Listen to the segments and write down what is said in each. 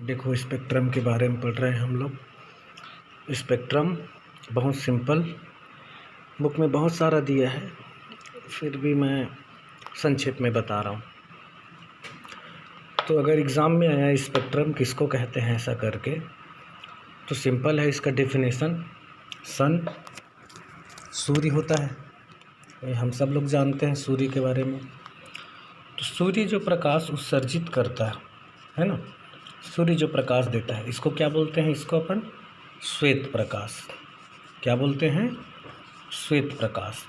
देखो स्पेक्ट्रम के बारे में पढ़ रहे हैं हम लोग। स्पेक्ट्रम बहुत सिंपल, बुक में बहुत सारा दिया है, फिर भी मैं संक्षेप में बता रहा हूँ। तो अगर एग्ज़ाम में आया स्पेक्ट्रम किसको कहते हैं ऐसा करके, तो सिंपल है इसका डेफिनेशन। सन सूर्य होता है, ये हम सब लोग जानते हैं सूर्य के बारे में। तो सूर्य जो प्रकाश उत्सर्जित करता है ना, सूर्य जो प्रकाश देता है, इसको क्या बोलते हैं? इसको अपन श्वेत प्रकाश, क्या बोलते हैं? श्वेत प्रकाश।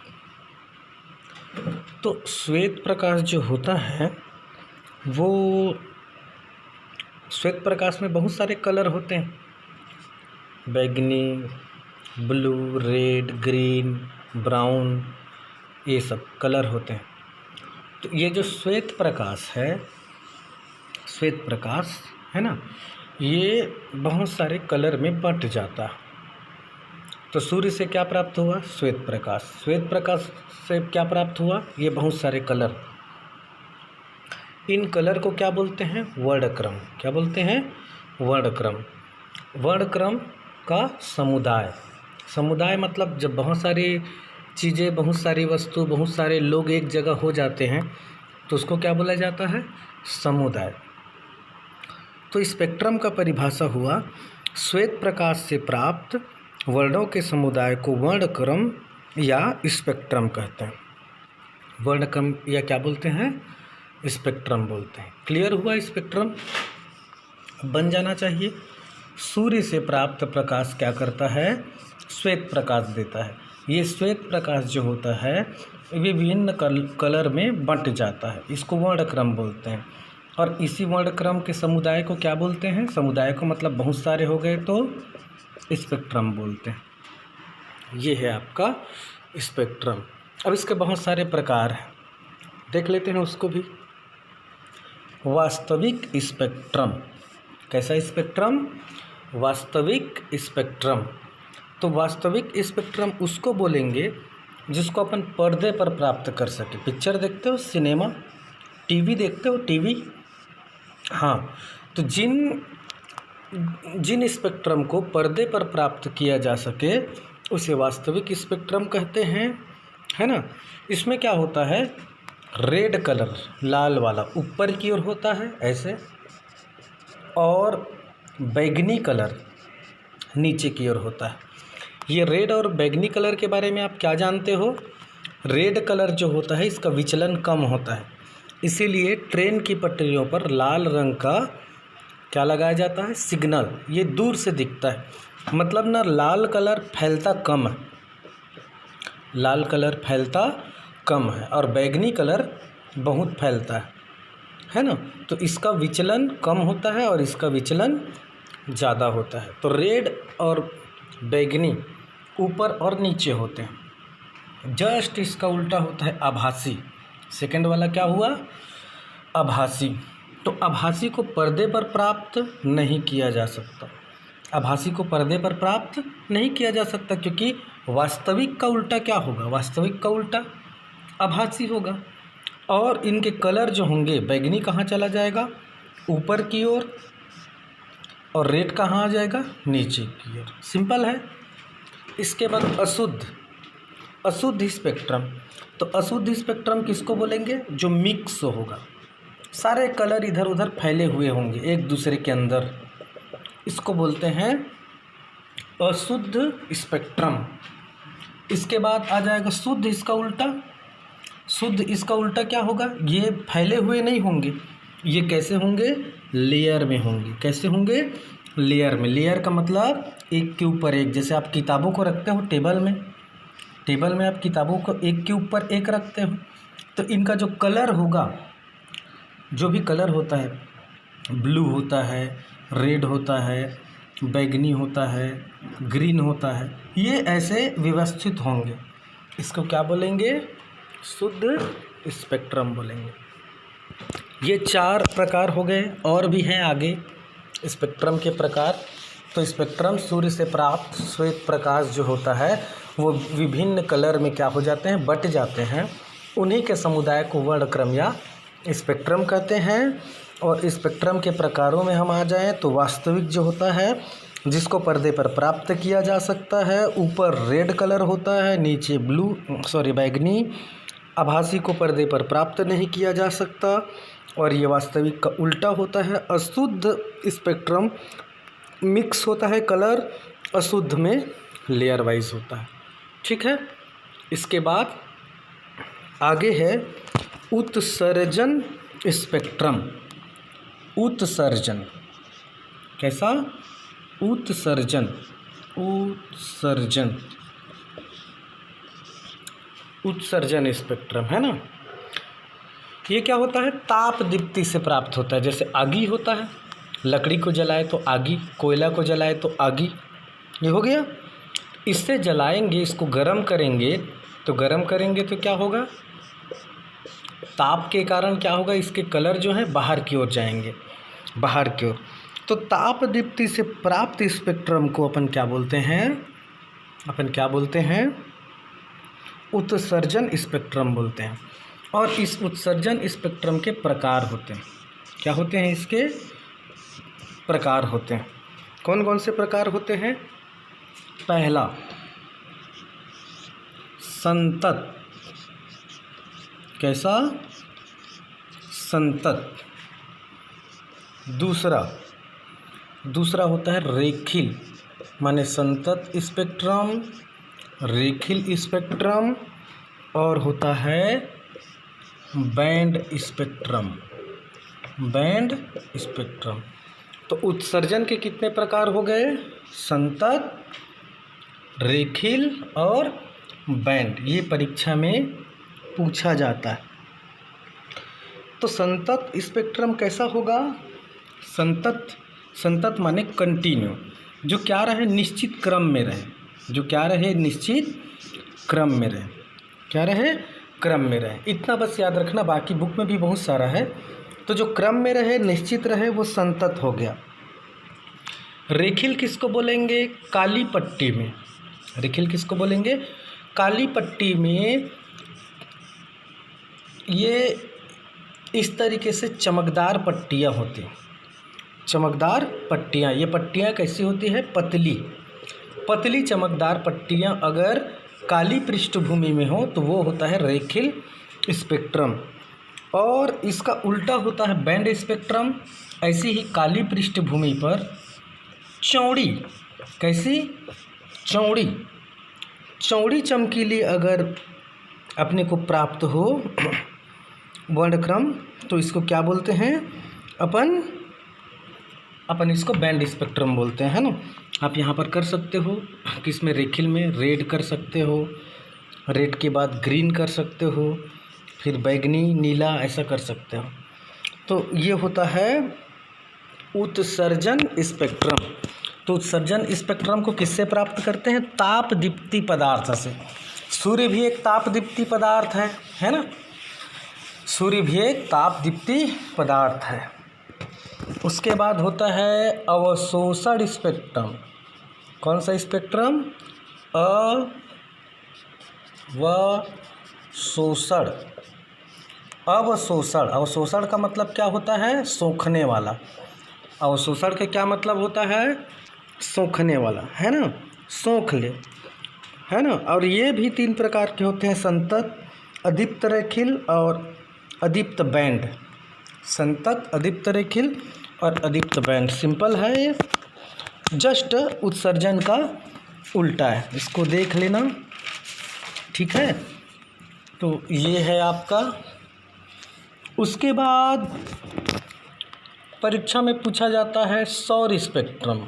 तो श्वेत प्रकाश जो होता है वो, श्वेत प्रकाश में बहुत सारे कलर होते हैं, बैगनी, ब्लू, रेड, ग्रीन, ब्राउन, ये सब कलर होते हैं। तो ये जो श्वेत प्रकाश है, श्वेत प्रकाश है ना, ये बहुत सारे कलर में बंट जाता है। तो सूर्य से क्या प्राप्त हुआ? श्वेत प्रकाश। श्वेत प्रकाश से क्या प्राप्त हुआ? ये बहुत सारे कलर। इन कलर को क्या बोलते हैं? वर्णक्रम। क्या बोलते हैं? वर्णक्रम। वर्णक्रम का समुदाय। समुदाय मतलब जब बहुत सारी चीज़ें, बहुत सारी वस्तु, बहुत सारे लोग एक जगह हो जाते हैं तो उसको क्या बोला जाता है? समुदाय। तो स्पेक्ट्रम का परिभाषा हुआ, श्वेत प्रकाश से प्राप्त वर्णों के समुदाय को वर्णक्रम या स्पेक्ट्रम कहते हैं। वर्णक्रम या क्या बोलते हैं? स्पेक्ट्रम बोलते हैं। क्लियर हुआ? स्पेक्ट्रम बन जाना चाहिए। सूर्य से प्राप्त प्रकाश क्या करता है? श्वेत प्रकाश देता है। ये श्वेत प्रकाश जो होता है विभिन्न कलर में बंट जाता है, इसको वर्णक्रम बोलते हैं। और इसी वर्णक्रम के समुदाय को क्या बोलते हैं? समुदाय को मतलब बहुत सारे हो गए तो स्पेक्ट्रम बोलते हैं। ये है आपका स्पेक्ट्रम। अब इसके बहुत सारे प्रकार हैं, देख लेते हैं उसको भी। वास्तविक स्पेक्ट्रम। कैसा स्पेक्ट्रम? वास्तविक स्पेक्ट्रम। तो वास्तविक स्पेक्ट्रम उसको बोलेंगे जिसको अपन पर्दे पर प्राप्त कर सके। पिक्चर देखते हो, सिनेमा, टीवी देखते हो, टीवी, हाँ, तो जिन स्पेक्ट्रम को पर्दे पर प्राप्त किया जा सके उसे वास्तविक स्पेक्ट्रम कहते हैं, है ना। इसमें क्या होता है? रेड कलर, लाल वाला ऊपर की ओर होता है ऐसे, और बैगनी कलर नीचे की ओर होता है। ये रेड और बैगनी कलर के बारे में आप क्या जानते हो? रेड कलर जो होता है इसका विचलन कम होता है, इसीलिए ट्रेन की पटरियों पर लाल रंग का क्या लगाया जाता है? सिग्नल। ये दूर से दिखता है, मतलब ना लाल कलर फैलता कम है, लाल कलर फैलता कम है और बैगनी कलर बहुत फैलता है ना। तो इसका विचलन कम होता है और इसका विचलन ज़्यादा होता है। तो रेड और बैगनी ऊपर और नीचे होते हैं। जस्ट इसका उल्टा होता है आभासी। सेकंड वाला क्या हुआ? आभासी। तो आभासी को पर्दे पर प्राप्त नहीं किया जा सकता। आभासी को पर्दे पर प्राप्त नहीं किया जा सकता क्योंकि वास्तविक का उल्टा क्या होगा? वास्तविक का उल्टा आभासी होगा। और इनके कलर जो होंगे, बैगनी कहाँ चला जाएगा? ऊपर की ओर, और रेड कहाँ आ जाएगा? नीचे की ओर। सिंपल है। इसके बाद अशुद्ध, अशुद्ध स्पेक्ट्रम। तो अशुद्ध स्पेक्ट्रम किसको बोलेंगे? जो मिक्स होगा, सारे कलर इधर उधर फैले हुए होंगे एक दूसरे के अंदर, इसको बोलते हैं अशुद्ध स्पेक्ट्रम। इसके बाद आ जाएगा शुद्ध, इसका उल्टा। शुद्ध इसका उल्टा क्या होगा? ये फैले हुए नहीं होंगे, ये कैसे होंगे? लेयर में होंगे। कैसे होंगे? लेयर में। लेयर का मतलब एक के ऊपर एक। जैसे आप किताबों को रखते हो टेबल में, टेबल में आप किताबों को एक के ऊपर एक रखते हो, तो इनका जो कलर होगा, जो भी कलर होता है, ब्लू होता है, रेड होता है, बैगनी होता है, ग्रीन होता है, ये ऐसे व्यवस्थित होंगे। इसको क्या बोलेंगे? शुद्ध स्पेक्ट्रम बोलेंगे। ये 4 प्रकार हो गए, और भी हैं आगे स्पेक्ट्रम के प्रकार। तो स्पेक्ट्रम सूर्य से प्राप्त श्वेत प्रकाश जो होता है वो विभिन्न कलर में क्या हो जाते हैं? बट जाते हैं। उन्हीं के समुदाय को वर्णक्रम या स्पेक्ट्रम कहते हैं। और स्पेक्ट्रम के प्रकारों में हम आ जाएं तो वास्तविक जो होता है जिसको पर्दे पर प्राप्त किया जा सकता है, ऊपर रेड कलर होता है, नीचे बैगनी। आभासी को पर्दे पर प्राप्त नहीं किया जा सकता और ये वास्तविक का उल्टा होता है। अशुद्ध स्पेक्ट्रम मिक्स होता है कलर, अशुद्ध में लेयर वाइज होता है। ठीक है, इसके बाद आगे है उत्सर्जन स्पेक्ट्रम। उत्सर्जन कैसा? उत्सर्जन स्पेक्ट्रम है ना। ये क्या होता है? ताप दीप्ति से प्राप्त होता है। जैसे आगी होता है, लकड़ी को जलाए तो आगी, कोयला को जलाए तो आगी, ये हो गया। इससे जलाएंगे, इसको गर्म करेंगे तो क्या होगा? ताप के कारण क्या होगा? इसके कलर जो है बाहर की ओर जाएंगे, बाहर की ओर। तो ताप दीप्ति से प्राप्त स्पेक्ट्रम को अपन क्या बोलते हैं? उत्सर्जन स्पेक्ट्रम बोलते हैं। और इस उत्सर्जन स्पेक्ट्रम के प्रकार होते हैं। क्या होते हैं? इसके प्रकार होते हैं। कौन कौन से प्रकार होते हैं? पहला संतत। कैसा? संतत। दूसरा होता है रेखिल, माने संतत स्पेक्ट्रम, रेखिल स्पेक्ट्रम, और होता है बैंड स्पेक्ट्रम। तो उत्सर्जन के कितने प्रकार हो गए? संतत, रेखिल और बैंड। ये परीक्षा में पूछा जाता है। तो संतत स्पेक्ट्रम कैसा होगा? संतत माने कंटिन्यू, जो क्या रहे? निश्चित क्रम में रहे। क्रम में रहे। इतना बस याद रखना, बाकी बुक में भी बहुत सारा है। तो जो क्रम में रहे, निश्चित रहे, वो संतत हो गया। रेखिल किसको बोलेंगे? काली पट्टी में। रेखिल किसको बोलेंगे? काली पट्टी में ये इस तरीके से चमकदार पट्टियाँ होती हैं। चमकदार पट्टियाँ, ये पट्टियाँ कैसी होती है? पतली चमकदार पट्टियाँ अगर काली पृष्ठभूमि में हो तो वो होता है रेखिल स्पेक्ट्रम। और इसका उल्टा होता है बैंड स्पेक्ट्रम। ऐसी ही काली पृष्ठभूमि पर चौड़ी, कैसी? चौड़ी चमकीली अगर अपने को प्राप्त हो वर्णक्रम, तो इसको क्या बोलते हैं? अपन इसको बैंड स्पेक्ट्रम बोलते हैं, है ना। आप यहाँ पर कर सकते हो कि इसमें रेखिल में रेड कर सकते हो, रेड के बाद ग्रीन कर सकते हो, फिर बैगनी, नीला, ऐसा कर सकते हो। तो ये होता है उत्सर्जन स्पेक्ट्रम। तो उत्सर्जन स्पेक्ट्रम को किससे प्राप्त करते हैं? ताप दीप्ति पदार्थ से। सूर्य भी एक ताप दीप्ति पदार्थ है ना। सूर्य भी एक ताप दीप्ति पदार्थ है। उसके बाद होता है अवशोषण स्पेक्ट्रम। कौन सा स्पेक्ट्रम? अवशोषण का मतलब क्या होता है? सोखने वाला। अवशोषण के क्या मतलब होता है? सोखने वाला, है ना। सोख ले, है ना। और ये भी 3 प्रकार के होते हैं, संतत, अदीप्त रेखिल और अदीप्त बैंड। संतत, अदीप्त रेखिल और अदीप्त बैंड। सिंपल है ये, जस्ट उत्सर्जन का उल्टा है। इसको देख लेना, ठीक है। तो ये है आपका। उसके बाद परीक्षा में पूछा जाता है सौर स्पेक्ट्रम।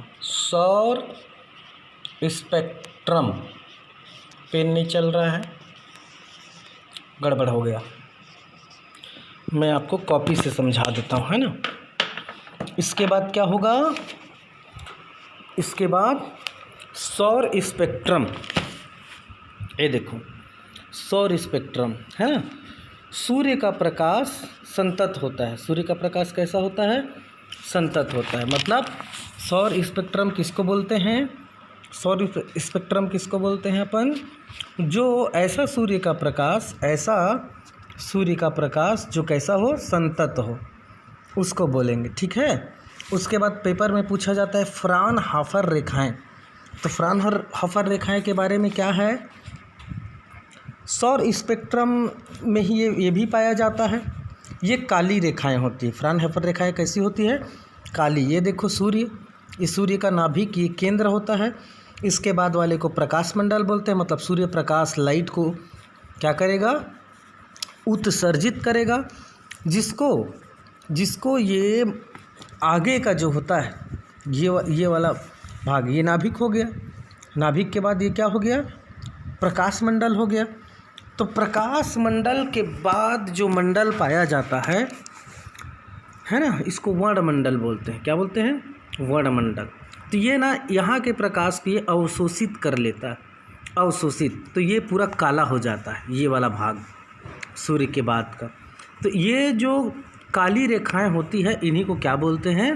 पेन नहीं चल रहा है, गड़बड़ हो गया। मैं आपको कॉपी से समझा देता हूँ, है ना। इसके बाद क्या होगा? इसके बाद सौर स्पेक्ट्रम। ये देखो, सौर स्पेक्ट्रम है ना। सूर्य का प्रकाश संतत होता है। सूर्य का प्रकाश कैसा होता है? संतत होता है। मतलब सौर स्पेक्ट्रम किसको बोलते हैं? सौर स्पेक्ट्रम किसको बोलते हैं अपन? जो ऐसा सूर्य का प्रकाश जो कैसा हो? संतत हो, उसको बोलेंगे, ठीक है। उसके बाद पेपर में पूछा जाता है फ्राउनहोफर रेखाएं। तो फ्राउनहोफर रेखाएं के बारे में क्या है, सौर स्पेक्ट्रम में ही ये भी पाया जाता है। ये काली रेखाएं होती है। फ्राउनहोफर रेखाएं कैसी होती है, काली। ये देखो सूर्य, इस सूर्य का नाभिक ये केंद्र होता है। इसके बाद वाले को प्रकाश मंडल बोलते हैं, मतलब सूर्य प्रकाश लाइट को क्या करेगा, उत्सर्जित करेगा, जिसको ये आगे का जो होता है ये वाला भाग, ये नाभिक हो गया। नाभिक के बाद ये क्या हो गया, प्रकाश मंडल हो गया। तो प्रकाश मंडल के बाद जो मंडल पाया जाता है ना, इसको वर्णमंडल बोलते हैं। क्या बोलते हैं, वर्णमंडल। तो ये ना यहाँ के प्रकाश को ये अवशोषित कर लेता है, अवशोषित। तो ये पूरा काला हो जाता है, ये वाला भाग सूर्य के बाद का। तो ये जो काली रेखाएं होती है, इन्हीं को क्या बोलते हैं,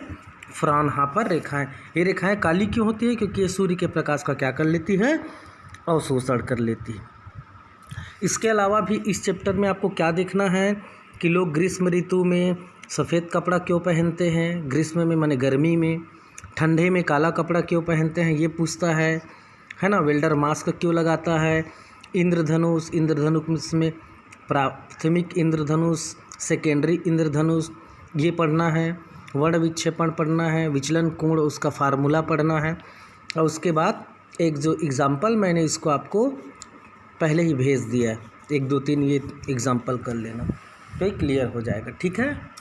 फ्राउनहोफर रेखाएं। ये रेखाएं काली क्यों होती है, क्योंकि ये सूर्य के प्रकाश का क्या कर लेती है, अवशोषण कर लेती है। इसके अलावा भी इस चैप्टर में आपको क्या देखना है कि लोग ग्रीष्म ऋतु में सफ़ेद कपड़ा क्यों पहनते हैं, ग्रीष्म में माने गर्मी में, ठंडे में काला कपड़ा क्यों पहनते हैं, ये पूछता है ना। वेल्डर मास्क क्यों लगाता है, इंद्रधनुष में प्राथमिक इंद्रधनुष, सेकेंडरी इंद्रधनुष, ये पढ़ना है। वर्ण विक्षेपण पढ़ना है, विचलन कोण उसका फार्मूला पढ़ना है। और उसके बाद एक जो एग्ज़ाम्पल मैंने इसको आपको पहले ही भेज दिया है, 1 2 3 ये एग्ज़ाम्पल कर लेना, तो ये क्लियर हो जाएगा, ठीक है।